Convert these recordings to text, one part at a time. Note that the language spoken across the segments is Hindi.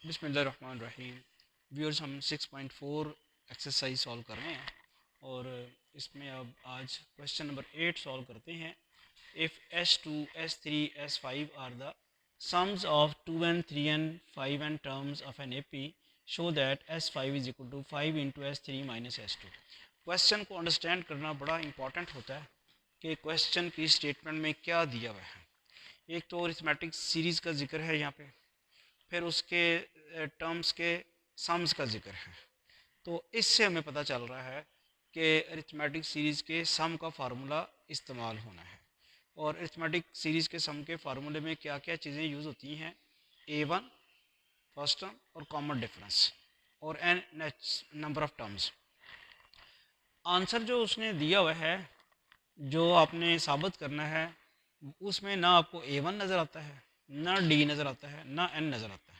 बिस्मिल्लाहिर्रहमानिर्रहीम। व्यूअर्स, हम 6.4 एक्सरसाइज सॉल्व कर रहे हैं और इसमें अब आज क्वेश्चन नंबर 8 सॉल्व करते हैं। If S2, S3, S5 are the sums of 2n, 3n, 5n terms of an AP, show that S5 is equal to 5 into S3 minus S2। Question को अंडरस्टैंड करना बड़ा इंपॉर्टेंट होता है कि क्वेश्चन की स्टेटमेंट में क्या दिया हुआ है। एक तो अरिथमेटिक सीरीज़ का जिक्र है यहाँ पे, फिर उसके टर्म्स के सम्स का जिक्र है। तो इससे हमें पता चल रहा है कि अरिथमेटिक सीरीज़ के सम का फार्मूला इस्तेमाल होना है। और अरिथमेटिक सीरीज़ के सम के फार्मूले में क्या क्या चीज़ें यूज़ होती हैं, A1 फर्स्ट टर्म और कॉमन डिफरेंस और n number of terms. Answer जो उसने दिया हुआ है, जो आपने साबित करना है, उसमें ना आपको A1 नज़र आता है, ना D नज़र आता है, ना N नज़र आता है।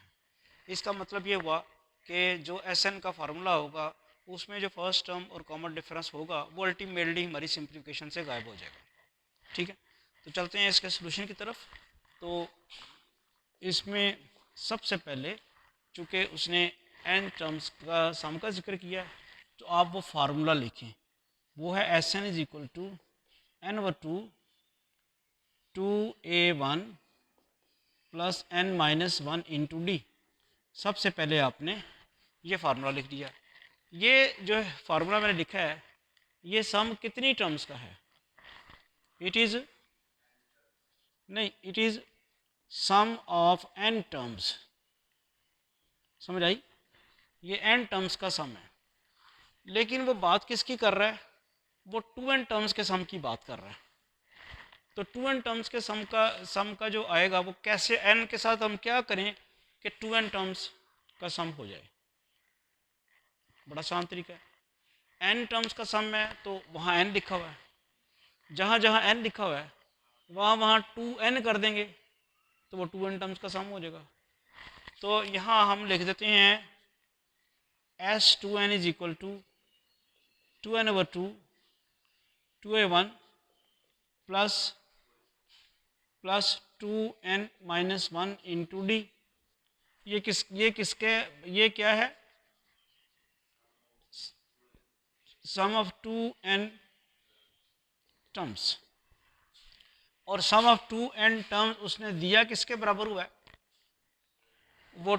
इसका मतलब ये हुआ कि जो SN का फार्मूला होगा उसमें जो फर्स्ट टर्म और कॉमन डिफरेंस होगा वो अल्टीमेटली हमारी सिंप्लीफिकेशन से गायब हो जाएगा। ठीक है, तो चलते हैं इसके सोल्यूशन की तरफ। तो इसमें सबसे पहले चूँकि उसने n टर्म्स का सम का जिक्र किया है, तो आप वो फार्मूला लिखें। वो है SN is equal to N/2 2A1 plus N-1 into D. सबसे पहले आपने ये फार्मूला लिख दिया। ये जो फार्मूला मैंने लिखा है, ये सम कितनी टर्म्स का है? इट इज़ नहीं, it is sum of n terms. समझ आई? ये n टर्म्स का सम है। लेकिन वो बात किसकी कर रहा है? वो 2n टर्म्स के सम की बात कर रहा है। तो 2n टर्म्स के सम का जो आएगा वो कैसे, n के साथ हम क्या करें कि 2n टर्म्स का सम हो जाए? बड़ा आसान तरीका है। n टर्म्स का सम है तो वहाँ n लिखा हुआ है, जहाँ जहाँ n लिखा हुआ है वहाँ वहाँ 2n कर देंगे तो वो 2n टर्म्स का सम हो जाएगा। तो यहाँ हम लिख देते हैं S2n is equal to 2n/2 2A1 plus 2n-1 into D. ये क्या है? Sum of 2n terms. और सम ऑफ 2n टर्म्स उसने दिया किसके बराबर हुआ है? वो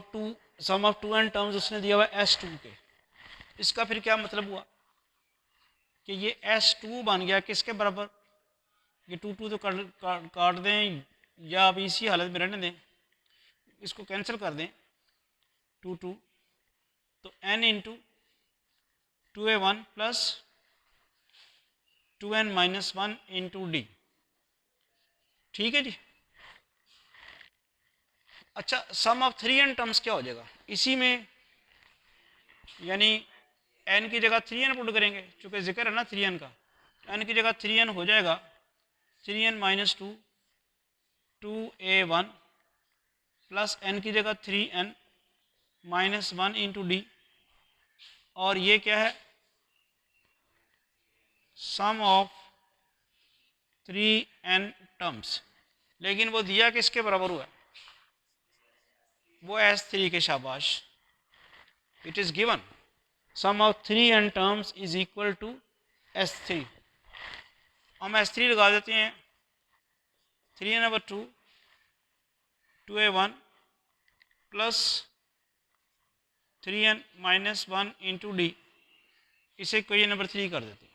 सम ऑफ 2n टर्म्स उसने दिया हुआ है S2 के। इसका फिर क्या मतलब हुआ कि ये S2 बन गया किसके बराबर? ये 2 तो काट दें या अब इसी हालत में रहने दें, इसको कैंसिल कर दें। 2 तो n into 2A1 plus 2n-1 into D. ठीक है जी। अच्छा, सम ऑफ 3n टर्म्स क्या हो जाएगा इसी में? यानी n की जगह 3n पुट करेंगे, चूंकि जिक्र है ना 3n का। n की जगह 3n हो जाएगा 3n-2 2A1 प्लस n की जगह 3n-1 इंटू डी। और ये क्या है? Sum of 3n terms. लेकिन वो दिया किसके बराबर हुआ? वो S3 के। शाबाश, it is given sum of 3n terms is equal to S3। हम S3 लगा देते हैं। 3n/2 2A1 plus 3n-1 into D. इसे इक्वेशन नंबर 3 कर देते हैं।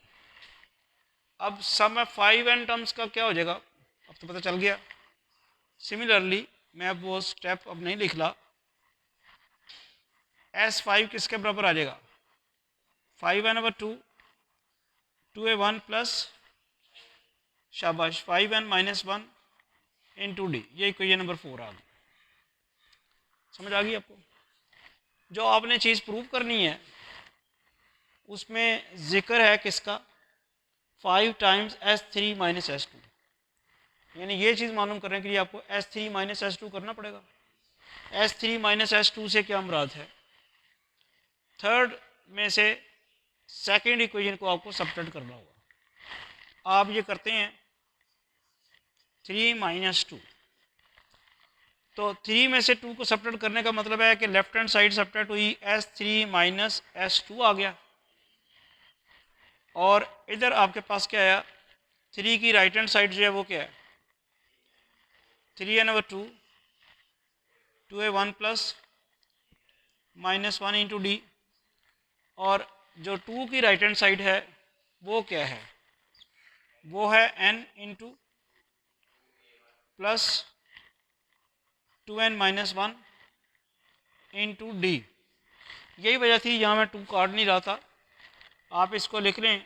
अब सम ऑफ 5n टर्म्स का क्या हो जाएगा? अब तो पता चल गया। सिमिलरली मैं अब वो स्टेप अब नहीं लिख रहा। S5 किसके बराबर आ जाएगा? 5n/2 2A1 प्लस, शाबाश, 5n-1 इंटू डी। ये इक्वेशन नंबर 4 आ गई। समझ आ गई आपको? जो आपने चीज़ प्रूव करनी है उसमें जिक्र है किसका? 5 टाइम्स S3 माइनस S2। यानी ये चीज़ मालूम करने के लिए आपको S3 माइनस S2 करना पड़ेगा। S3 माइनस S2 से क्या मुराद है? थर्ड में से सेकेंड इक्वेशन को आपको सब्ट्रैक्ट करना होगा। आप ये करते हैं 3 - 2, तो 3 में से 2 को सब्ट्रैक्ट करने का मतलब है कि लेफ्ट हैंड साइड सब्ट्रैक्ट हुई S3 माइनस S2 आ गया, और इधर आपके पास क्या आया, 3 की राइट हैंड साइड जो है वो क्या है, 3n/2 2a1 plus -1 into D, और जो 2 की राइट हैंड साइड है वो क्या है, वो है n into plus 2n minus 1 into D. यही वजह थी यहाँ मैं 2 काट नहीं रहा था, आप इसको लिख लें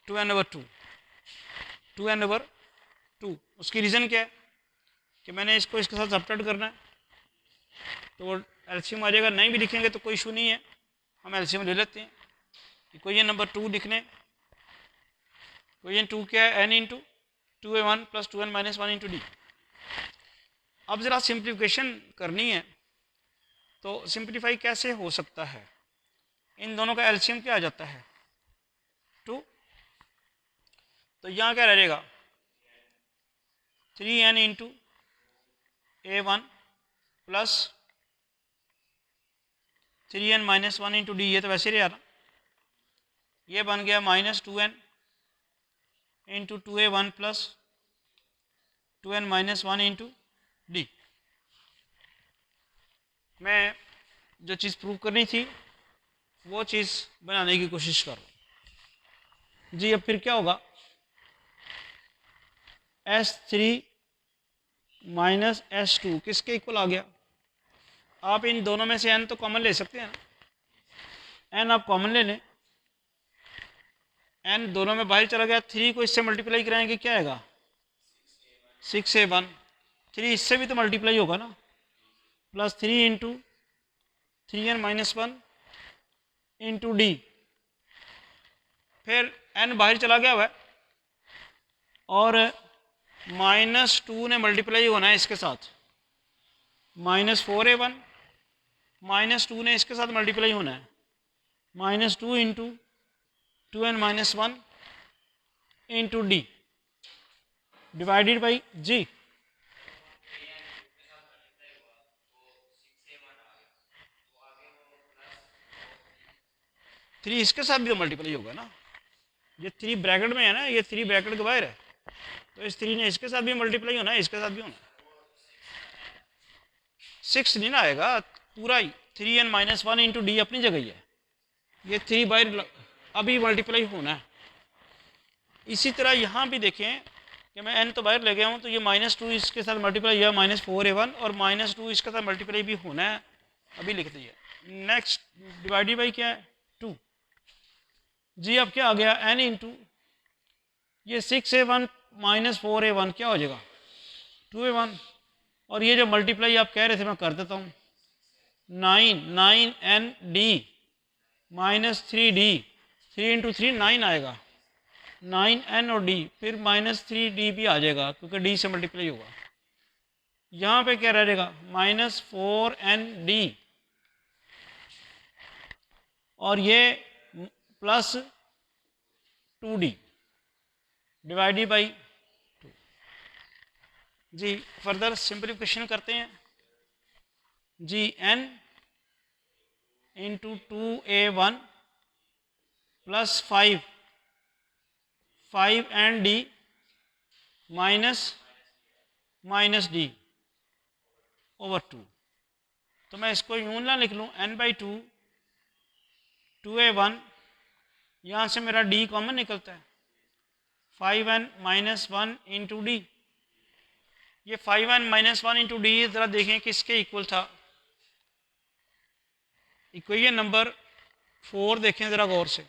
2n/2 2n/2। उसकी रीज़न क्या है कि मैंने इसको इसके साथ सब्ट्रैक्ट करना है, तो वो एलसीएम आ जाएगा। नहीं भी लिखेंगे तो कोई इशू नहीं है, हम एलसीएम ले लेते हैं। इक्वेशन नंबर 2 लिख लें। इक्वेशन 2 क्या है, n into 2a1 plus 2n minus 1 into D. अब ज़रा सिंप्लीफिकेशन करनी है, तो सिंप्लीफाई कैसे हो सकता है, इन दोनों का एलसीएम क्या आ जाता है 2, तो यहाँ क्या रहेगा 3n into a1 plus 3n minus 1 into D, ये तो वैसे रहा ना, ये बन गया -2n into 2a1 plus 2n minus 1 into D. मैं जो चीज़ प्रूव करनी थी वो चीज़ बनाने की कोशिश कर रहा हूँ जी। अब फिर क्या होगा, S3 माइनस S2 किसके इक्वल आ गया, आप इन दोनों में से n तो कॉमन ले सकते हैं ना, n आप कॉमन ले लें, n दोनों में बाहर चला गया, 3 को इससे मल्टीप्लाई कराएंगे क्या आएगा 6a1, 3 इससे भी तो मल्टीप्लाई होगा ना, plus 3 into 3n minus 1 into D. फिर n बाहर चला गया हुआ है, और -2 ने मल्टीप्लाई होना है इसके साथ, -4a1 -2 ने इसके साथ मल्टीप्लाई होना है, -2 into 2n minus 1 into D divided by जी। थ्री इसके साथ भी तो मल्टीप्लाई होगा ना, ये 3 ब्रैकेट में है ना, ये 3 ब्रैकेट के बाहर है, तो इस 3 ने इसके साथ भी मल्टीप्लाई होना है, इसके साथ भी होना है। 6 नहीं ना आएगा पूरा ही, 3n माइनस 1 इंटू डी अपनी जगह ही है, ये 3 बाहर अभी मल्टीप्लाई होना है। इसी तरह यहाँ भी देखें कि मैं n तो बाहर ले गया हूँ, तो ये -2 इसके साथ मल्टीप्लाई हुआ -4a1, और -2 इसके साथ मल्टीप्लाई भी होना है, अभी लिख दिया। नेक्स्ट डिवाइडेड बाई क्या है 2 जी। अब क्या आ गया n इंटू ये 6a1 -4a1 क्या हो जाएगा 2a1, और ये जो मल्टीप्लाई आप कह रहे थे मैं कर देता हूँ, 9n डी -3d, 3 इंटू 3 9 आएगा, 9n और d, फिर -3d भी आ जाएगा क्योंकि d से मल्टीप्लाई होगा। यहाँ पे क्या रहेगा -4nd, और ये प्लस 2d डिवाइडेड बाई 2 जी। फर्दर सिंप्लीफिकेशन करते हैं जी। n into 2a1 plus 5n d minus d over 2। तो मैं इसको यूं ना लिख लूँ n/2 2a1, यहाँ से मेरा d कॉमन निकलता है, 5n माइनस 1 इंटू डी। ये 5n माइनस 1 इंटू डी ज़रा देखें किसके इक्वल था, इक्वेशन नंबर 4 देखें ज़रा गौर से,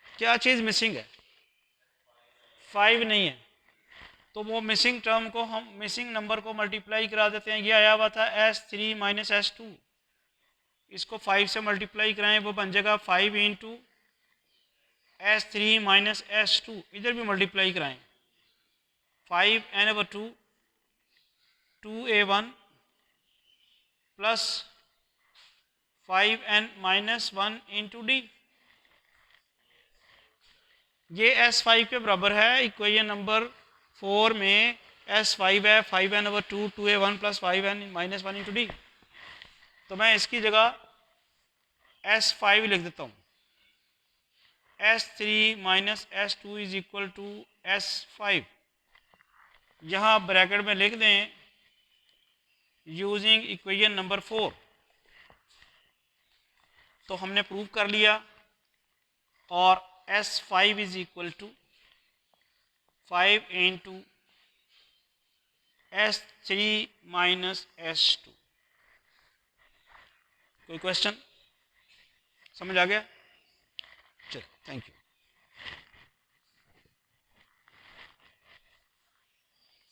क्या चीज़ मिसिंग है, 5 नहीं है, तो वो मिसिंग टर्म को हम मिसिंग नंबर को मल्टीप्लाई करा देते हैं। ये आया हुआ था S3 माइनस S2, इसको 5 से मल्टीप्लाई कराएं, वो बन जाएगा 5 इंटू S3 माइनस S2, इधर भी मल्टीप्लाई कराएं, 5n/2 2a1 plus 5n minus 1 into D. ये S5 के बराबर है इक्वेशन नंबर 4 में S5 है, 5n/2, 2a1 + 5n - 1 × d। तो मैं इसकी जगह S5 लिख देता हूँ। S3 - S2 = S5। यहाँ ब्रैकेट में लिख दें यूजिंग इक्वेशन नंबर 4। तो हमने प्रूव कर लिया। और S5 = 5 × S3 - S2। कोई क्वेश्चन? समझ आ गया? चलो, थैंक यू।